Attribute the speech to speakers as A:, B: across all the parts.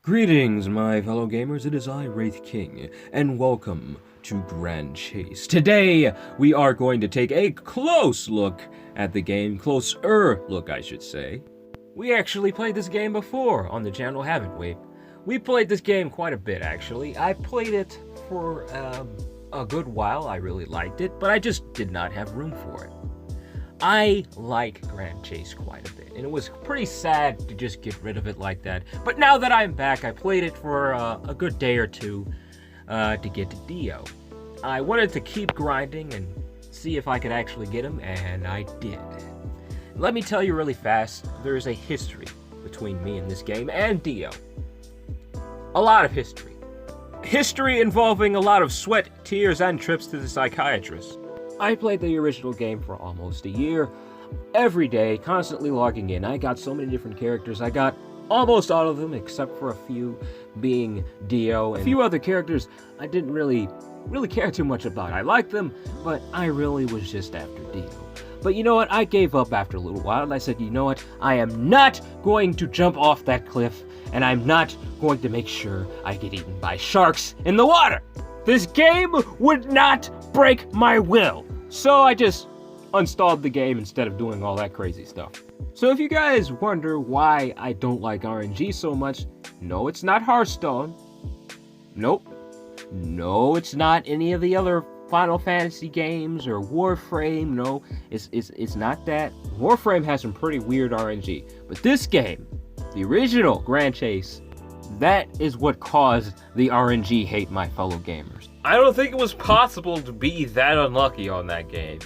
A: Greetings, my fellow gamers. It is I, Wraith King, and welcome to Grand Chase. Today, we are going to take a close look at the game. Closer look, I should say. We actually played this game before on the channel, haven't we? We played this game quite a bit, actually. I played it for a good while. I really liked it, but I just did not have room for it. I like Grand Chase quite a bit, and it was pretty sad to just get rid of it like that. But now that I'm back, I played it for a good day or two to get to DIO. I wanted to keep grinding and see if I could actually get him, and I did. Let me tell you really fast, there's a history between me and this game and DIO. A lot of history. History involving a lot of sweat, tears, and trips to the psychiatrist. I played the original game for almost a year, every day, constantly logging in. I got so many different characters. I got almost all of them, except for a few, being DIO. And a few other characters I didn't really care too much about. I liked them, but I really was just after DIO. But you know what? I gave up after a little while, and I said, you know what? I am not going to jump off that cliff, and I'm not going to make sure I get eaten by sharks in the water. This game would not break my will. So I just installed the game instead of doing all that crazy stuff. So if you guys wonder why I don't like RNG so much, no, it's not Hearthstone. Nope. No, it's not any of the other Final Fantasy games or Warframe. No, it's not that. Warframe has some pretty weird RNG. But this game, the original Grand Chase, that is what caused the RNG hate, my fellow gamers. I don't think it was possible to be that unlucky on that game.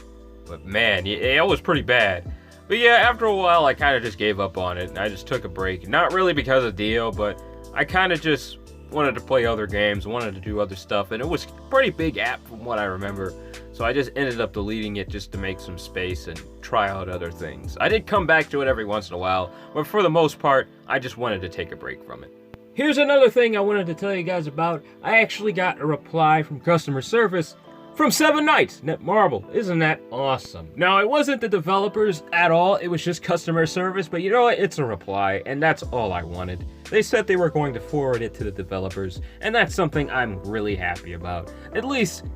A: But man, it was pretty bad. But yeah, after a while, I kind of just gave up on it, and I just took a break. Not really because of DIO, but I kind of just wanted to play other games, wanted to do other stuff, and it was a pretty big app from what I remember. So I just ended up deleting it just to make some space and try out other things. I did come back to it every once in a while, but for the most part, I just wanted to take a break from it. Here's another thing I wanted to tell you guys about. I actually got a reply from customer service from 7 Nights Netmarble. Isn't that awesome? Now, it wasn't the developers at all. It was just customer service, but you know what? It's a reply, and that's all I wanted. They said they were going to forward it to the developers, and that's something I'm really happy about. At least,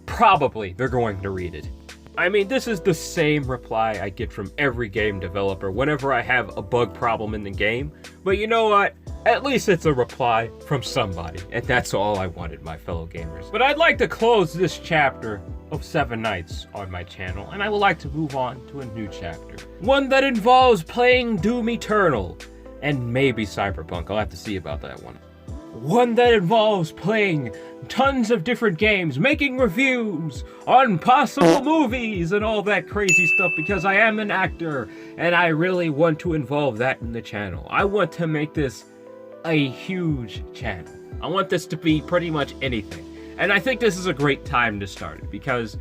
A: probably, they're going to read it. I mean, this is the same reply I get from every game developer whenever I have a bug problem in the game. But you know what? At least it's a reply from somebody, and that's all I wanted, my fellow gamers. But I'd like to close this chapter of 7 Nights on my channel, and I would like to move on to a new chapter. One that involves playing Doom Eternal, and maybe Cyberpunk. I'll have to see about that one. One that involves playing tons of different games, making reviews on possible movies and all that crazy stuff, because I am an actor, and I really want to involve that in the channel. I want to make this a huge channel. I want this to be pretty much anything. And I think this is a great time to start it, because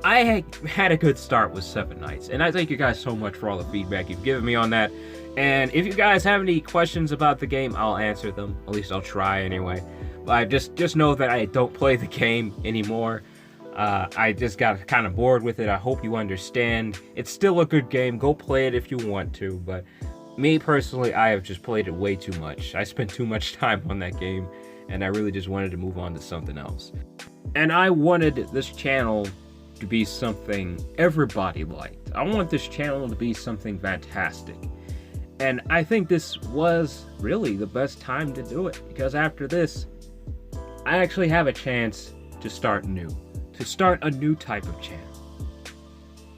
A: I had a good start with 7 Nights, and I thank you guys so much for all the feedback you've given me on that. And if you guys have any questions about the game, I'll answer them. At least I'll try anyway. But just know that I don't play the game anymore. I just got kind of bored with it. I hope you understand. It's still a good game. Go play it if you want to. But me personally, I have just played it way too much. I spent too much time on that game, and I really just wanted to move on to something else. And I wanted this channel to be something everybody liked. I want this channel to be something fantastic. And I think this was really the best time to do it, because after this, I actually have a chance to start new. To start a new type of channel.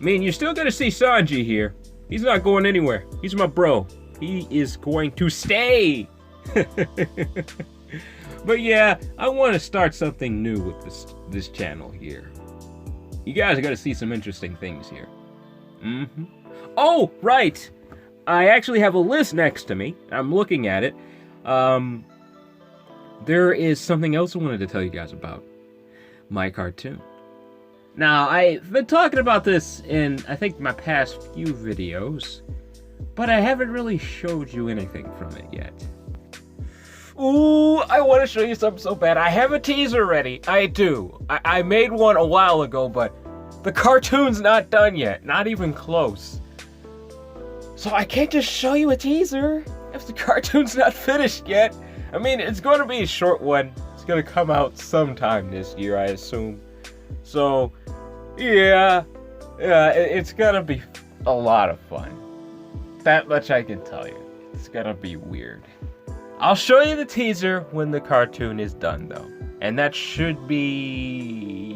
A: I mean, you're still gonna see Sanji here. He's not going anywhere. He's my bro. He is going to stay. But yeah, I want to start something new with this channel here. You guys are going to see some interesting things here. Oh, right. I actually have a list next to me. I'm looking at it. There is something else I wanted to tell you guys about. My cartoon. Now, I've been talking about this in, I think, my past few videos, but I haven't really showed you anything from it yet. Ooh, I want to show you something so bad. I have a teaser ready. I do. I made one a while ago, but the cartoon's not done yet. Not even close. So I can't just show you a teaser if the cartoon's not finished yet. I mean, it's going to be a short one. It's going to come out sometime this year, I assume. So, yeah, it's going to be a lot of fun. That much I can tell you. It's going to be weird. I'll show you the teaser when the cartoon is done, though. And that should be,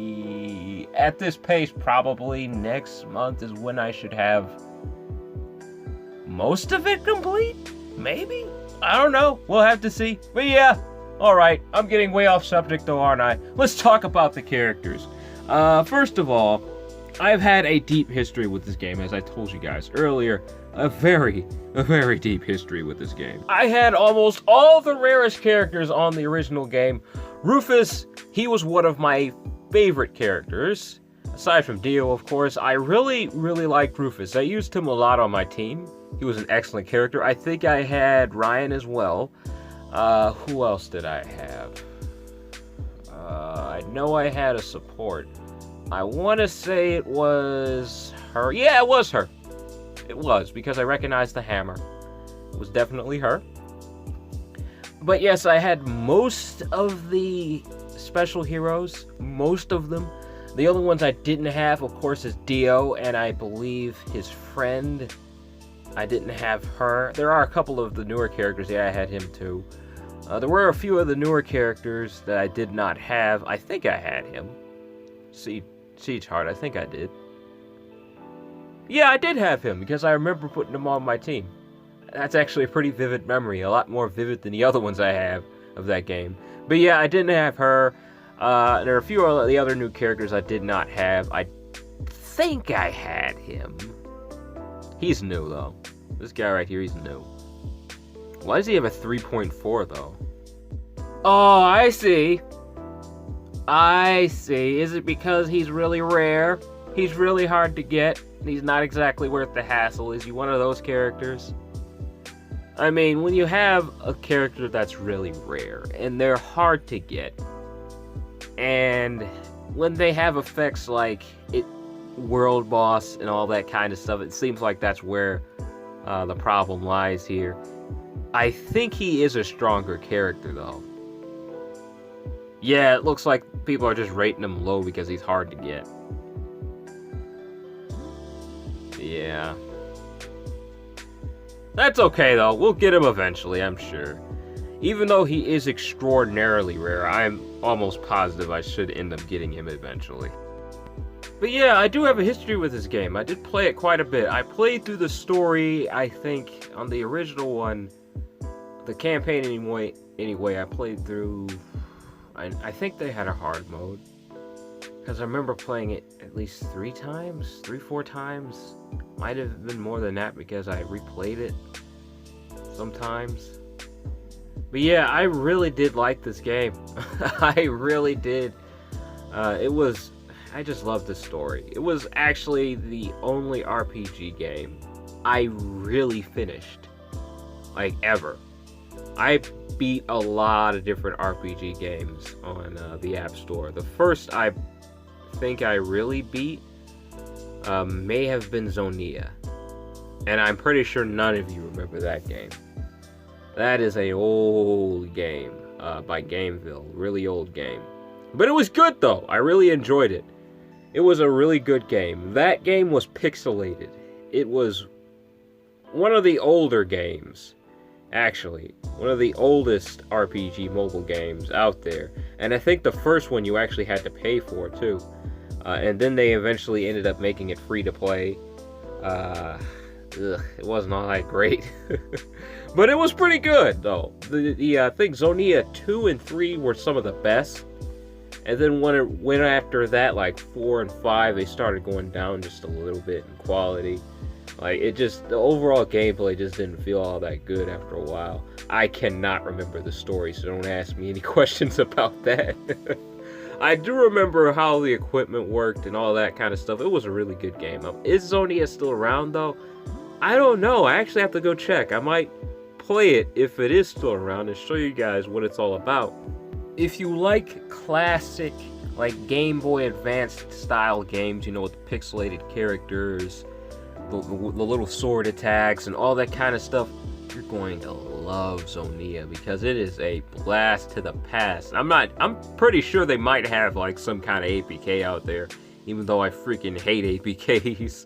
A: at this pace, probably next month is when I should have most of it complete? Maybe? I don't know. We'll have to see. But yeah, alright. I'm getting way off subject though, aren't I? Let's talk about the characters. First of all, I've had a deep history with this game, as I told you guys earlier. A very deep history with this game. I had almost all the rarest characters on the original game. Rufus, he was one of my favorite characters. Aside from DIO, of course, I really liked Rufus. I used him a lot on my team. He was an excellent character. I think I had Ryan as well. Who else did I have? I know I had a support. I want to say it was her. Yeah, it was her. It was, because I recognized the hammer. It was definitely her. But yes, I had most of the special heroes. Most of them. The only ones I didn't have, of course, is DIO, and I believe his friend. I didn't have her. There are a couple of the newer characters. Yeah, I had him too. There were a few of the newer characters that I did not have. I think I had him. Siege Heart, I think I did. Yeah, I did have him, because I remember putting him on my team. That's actually a pretty vivid memory. A lot more vivid than the other ones I have of that game. But yeah, I didn't have her. There are a few of the other new characters I did not have. I think I had him. He's new, though. This guy right here, he's new. Why does he have a 3.4, though? Oh, I see. I see. Is it because he's really rare? He's really hard to get. He's not exactly worth the hassle. Is he one of those characters? I mean, when you have a character that's really rare, and they're hard to get, and when they have effects like World Boss and all that kind of stuff, it seems like that's where the problem lies here. I think he is a stronger character, though. Yeah, it looks like people are just rating him low because he's hard to get. Yeah. That's okay, though. We'll get him eventually, I'm sure. Even though he is extraordinarily rare, I'm almost positive I should end up getting him eventually. But yeah, I do have a history with this game. I did play it quite a bit. I played through the story, I think, on the original one. The campaign anyway, I played through... I think they had a hard mode. Because I remember playing it at least 4 times. Might have been more than that because I replayed it sometimes. But yeah, I really did like this game. I really did. I just loved the story. It was actually the only RPG game I really finished. Like, ever. I beat a lot of different RPG games on the App Store. The first I think I really beat may have been Zonia. And I'm pretty sure none of you remember that game. That is an old game by Gameville. Really old game. But it was good, though. I really enjoyed it. It was a really good game. That game was pixelated. It was one of the older games. Actually, one of the oldest RPG mobile games out there. And I think the first one you actually had to pay for, too. And then they eventually ended up making it free to play. It wasn't all that great. But it was pretty good, though. I think Zonia 2 and 3 were some of the best. And then when it went after that, like 4 and 5, they started going down just a little bit in quality. Like, the overall gameplay just didn't feel all that good after a while. I cannot remember the story, so don't ask me any questions about that. I do remember how the equipment worked and all that kind of stuff. It was a really good game. Is Zonia still around, though? I don't know. I actually have to go check. I might play it if it is still around and show you guys what it's all about. If you like classic, like Game Boy Advanced style games, you know, with the pixelated characters, the little sword attacks and all that kind of stuff, you're going to love Zonia because it is a blast to the past. I'm pretty sure they might have like some kind of APK out there, even though I freaking hate APKs.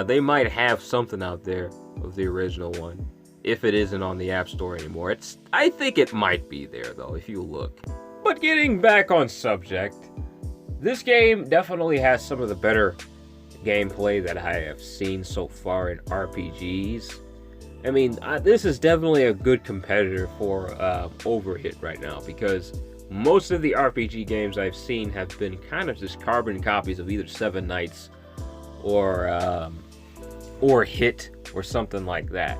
A: They might have something out there of the original one, if it isn't on the App Store anymore. I think it might be there though, if you look. But getting back on subject, this game definitely has some of the better gameplay that I have seen so far in RPGs. I mean, this is definitely a good competitor for Overhit right now, because most of the RPG games I've seen have been kind of just carbon copies of either Seven Knights or Hit or something like that.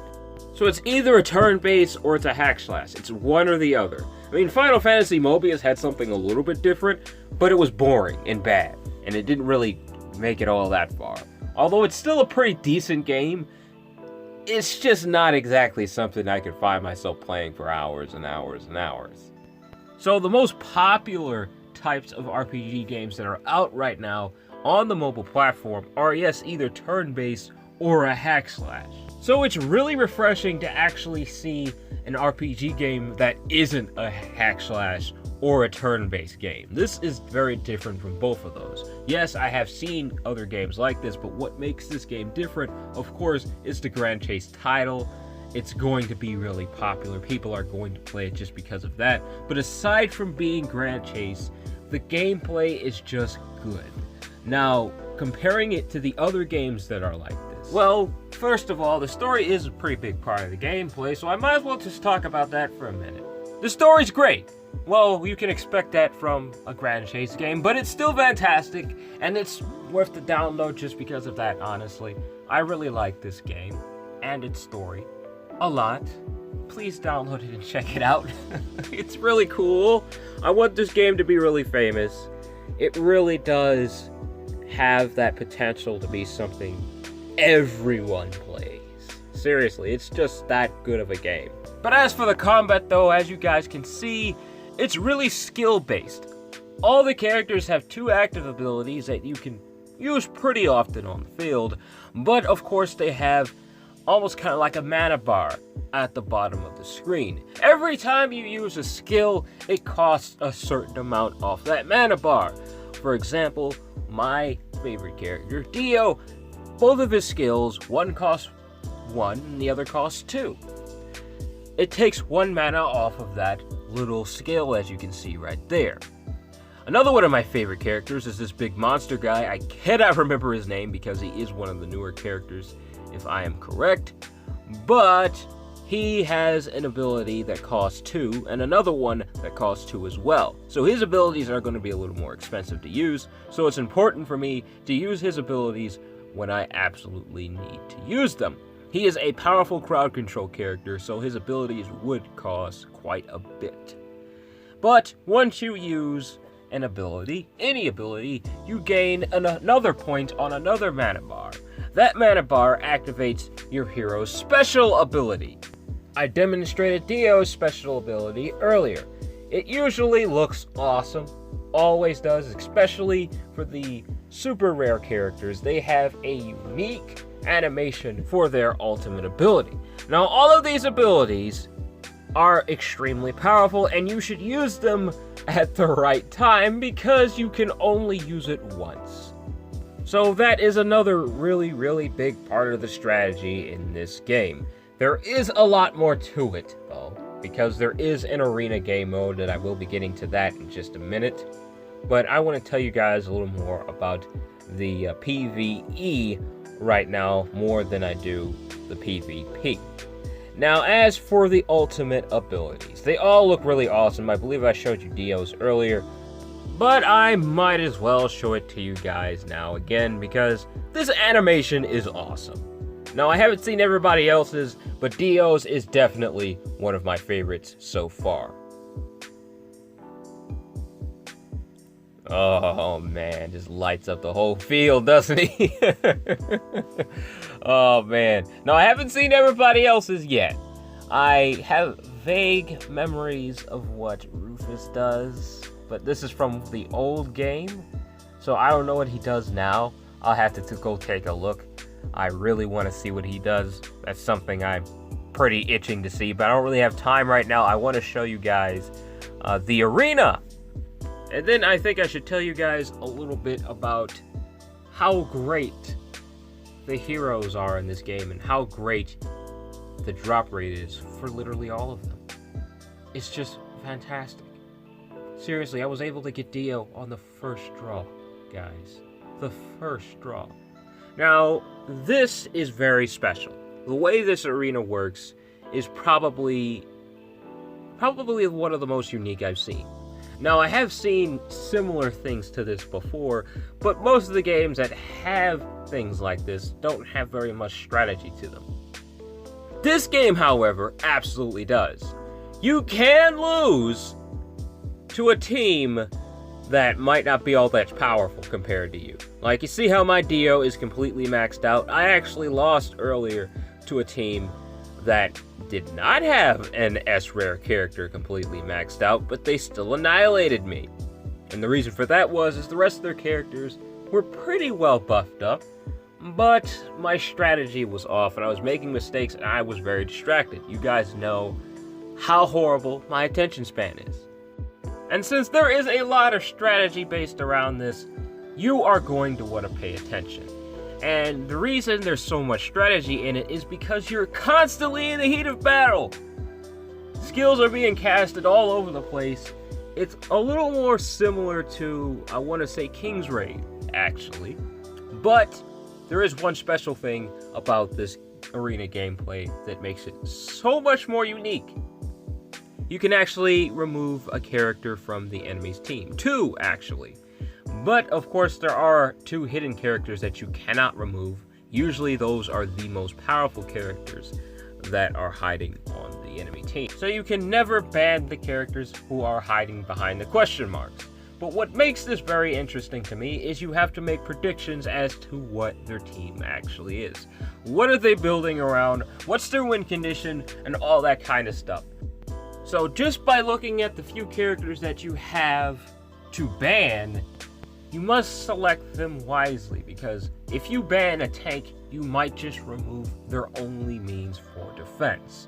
A: So it's either a turn-based or it's a hack slash. It's one or the other. I mean, Final Fantasy Mobius had something a little bit different, but it was boring and bad, and it didn't really make it all that far. Although it's still a pretty decent game, it's just not exactly something I could find myself playing for hours and hours and hours. So the most popular types of RPG games that are out right now on the mobile platform are, yes, either turn-based or a hack slash. So it's really refreshing to actually see an RPG game that isn't a hack slash or a turn-based game. This is very different from both of those. Yes, I have seen other games like this, but what makes this game different, of course, is the Grand Chase title. It's going to be really popular. People are going to play it just because of that. But aside from being Grand Chase, the gameplay is just good. Now, comparing it to the other games that are like this, well, first of all, the story is a pretty big part of the gameplay, so I might as well just talk about that for a minute. The story's great. Well, you can expect that from a Grand Chase game, but it's still fantastic, and it's worth the download just because of that, honestly. I really like this game and its story a lot. Please download it and check it out. It's really cool. I want this game to be really famous. It really does have that potential to be something everyone plays. Seriously, it's just that good of a game. But as for the combat though, as you guys can see, it's really skill-based. All the characters have 2 active abilities that you can use pretty often on the field, but of course they have almost kind of like a mana bar at the bottom of the screen. Every time you use a skill, it costs a certain amount off that mana bar. For example, my favorite character, DIO, both of his skills, one costs 1 and the other costs 2. It takes 1 mana off of that little skill, as you can see right there. Another one of my favorite characters is this big monster guy. I cannot remember his name because he is one of the newer characters, if I am correct. But he has an ability that costs 2 and another one that costs 2 as well. So his abilities are going to be a little more expensive to use, so it's important for me to use his abilities when I absolutely need to use them. He is a powerful crowd control character, so his abilities would cost quite a bit. But once you use an ability, any ability, you gain another point on another mana bar. That mana bar activates your hero's special ability. I demonstrated DIO's special ability earlier. It usually looks awesome, always does, especially for the super rare characters. They have a unique animation for their ultimate ability. Now, all of these abilities are extremely powerful, and you should use them at the right time because you can only use it once. So that is another really big part of the strategy in this game. There is a lot more to it, though, because there is an arena game mode, and I will be getting to that in just a minute. But I want to tell you guys a little more about the PvE right now, more than I do the PvP. Now, as for the ultimate abilities, they all look really awesome. I believe I showed you DIO's earlier, but I might as well show it to you guys now again because this animation is awesome. Now, I haven't seen everybody else's, but DIO's is definitely one of my favorites so far. Oh man, just lights up the whole field, doesn't he? Oh man. No, I haven't seen everybody else's yet. I have vague memories of what Rufus does, but this is from the old game, so I don't know what he does now. I'll have to go take a look. I really want to see what he does. That's something I'm pretty itching to see, but I don't really have time right now. I want to show you guys the arena. And then I think I should tell you guys a little bit about how great the heroes are in this game and how great the drop rate is for literally all of them. It's just fantastic. Seriously, I was able to get DIO on the first draw, guys. The first draw. Now, this is very special. The way this arena works is probably one of the most unique I've seen. Now, I have seen similar things to this before, but most of the games that have things like this don't have very much strategy to them. This game, however, absolutely does. You can lose to a team that might not be all that powerful compared to you. Like, you see how my DIO is completely maxed out? I actually lost earlier to a team that did not have an S-rare character completely maxed out, but they still annihilated me. And the reason for that is the rest of their characters were pretty well buffed up, but my strategy was off and I was making mistakes and I was very distracted. You guys know how horrible my attention span is. And since there is a lot of strategy based around this, you are going to want to pay attention. And the reason there's so much strategy in it is because you're constantly in the heat of battle. Skills are being casted all over the place. It's a little more similar to, I want to say, King's Raid, actually. But there is one special thing about this arena gameplay that makes it so much more unique. You can actually remove a character from the enemy's team. 2, actually. But, of course, there are 2 hidden characters that you cannot remove. Usually, those are the most powerful characters that are hiding on the enemy team. So you can never ban the characters who are hiding behind the question marks. But what makes this very interesting to me is you have to make predictions as to what their team actually is. What are they building around? What's their win condition? And all that kind of stuff. So just by looking at the few characters that you have to ban, you must select them wisely, because if you ban a tank, you might just remove their only means for defense.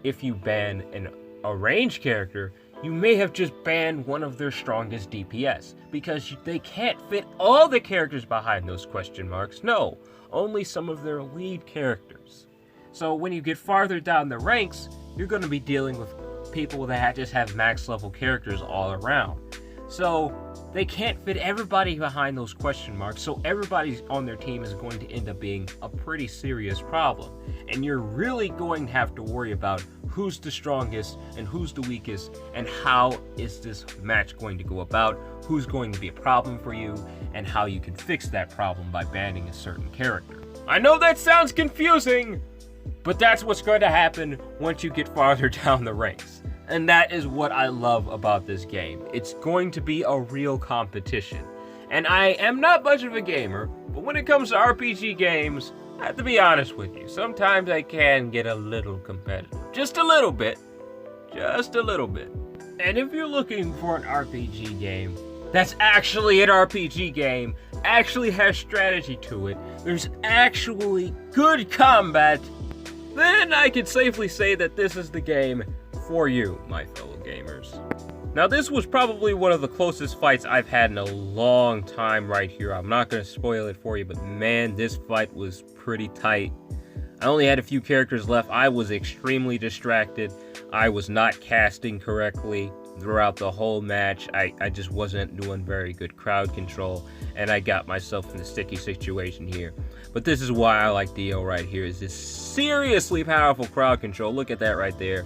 A: If you ban a ranged character, you may have just banned one of their strongest DPS, because they can't fit all the characters behind those question marks. No, only some of their lead characters. So when you get farther down the ranks, you're going to be dealing with people that just have max level characters all around. So they can't fit everybody behind those question marks, so everybody on their team is going to end up being a pretty serious problem. And you're really going to have to worry about who's the strongest and who's the weakest, and how is this match going to go about, who's going to be a problem for you, and how you can fix that problem by banning a certain character. I know that sounds confusing, but that's what's going to happen once you get farther down the ranks. And that is what I love about this game. It's going to be a real competition. And I am not much of a gamer, but when it comes to RPG games, I have to be honest with you. Sometimes I can get a little competitive. Just a little bit. Just a little bit. And if you're looking for an RPG game that's actually an RPG game, actually has strategy to it, there's actually good combat, then I can safely say that this is the game for you, my fellow gamers. Now, this was probably one of the closest fights I've had in a long time right here. I'm not going to spoil it for you, but man, this fight was pretty tight. I only had a few characters left. I was extremely distracted. I was not casting correctly throughout the whole match. I just wasn't doing very good crowd control, and I got myself in a sticky situation here. But this is why I like DIO right here, is this seriously powerful crowd control. Look at that right there.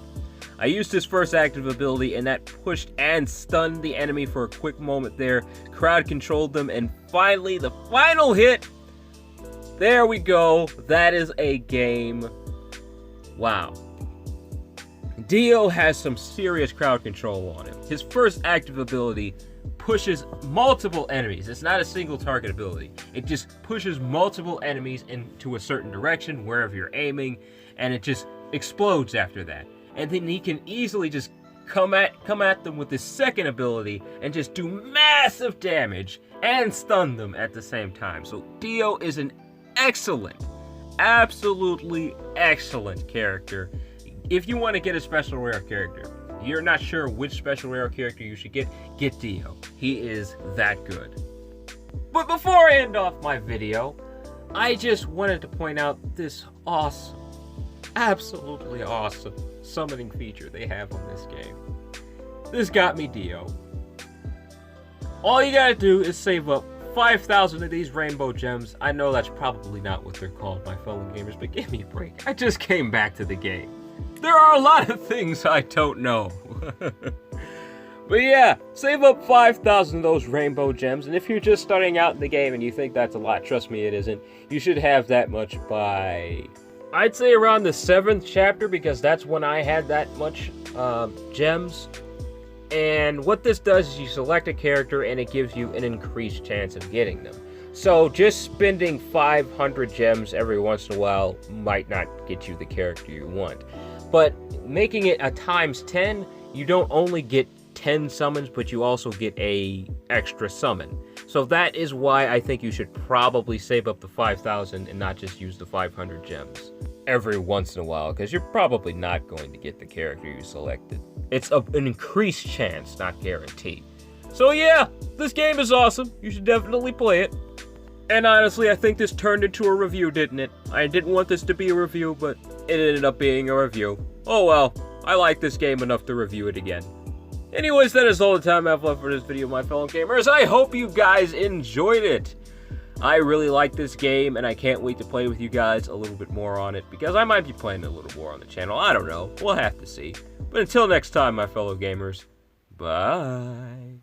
A: I used his first active ability, and that pushed and stunned the enemy for a quick moment there. Crowd controlled them, and finally, the final hit. There we go. That is a game. Wow. DIO has some serious crowd control on him. His first active ability pushes multiple enemies. It's not a single target ability. It just pushes multiple enemies into a certain direction, wherever you're aiming, and it just explodes after that. And then he can easily just come at them with his second ability and just do massive damage and stun them at the same time. So DIO is an excellent, absolutely excellent character. if you want to get a special rare character, you're not sure which special rare character you should get DIO. He is that good. But before I end off my video, I just wanted to point out this awesome, absolutely awesome summoning feature they have on this game. This got me DIO. All you gotta do is save up 5,000 of these rainbow gems. I know that's probably not what they're called, my fellow gamers, but give me a break. I just came back to the game. There are a lot of things I don't know. But yeah, save up 5,000 of those rainbow gems, and if you're just starting out in the game and you think that's a lot, trust me, it isn't. You should have that much by, I'd say, around the 7th chapter, because that's when I had that much gems. And what this does is you select a character and it gives you an increased chance of getting them. So just spending 500 gems every once in a while might not get you the character you want. But making it a times 10, you don't only get 10 summons, but you also get a extra summon. So that is why I think you should probably save up the 5,000 and not just use the 500 gems every once in a while, because you're probably not going to get the character you selected. It's an increased chance, not guaranteed. So yeah, this game is awesome. You should definitely play it. And honestly, I think this turned into a review, didn't it? I didn't want this to be a review, but it ended up being a review. Oh well, I like this game enough to review it again. Anyways, that is all the time I have left for this video, my fellow gamers. I hope you guys enjoyed it. I really like this game, and I can't wait to play with you guys a little bit more on it, because I might be playing a little more on the channel. I don't know. We'll have to see. But until next time, my fellow gamers, bye.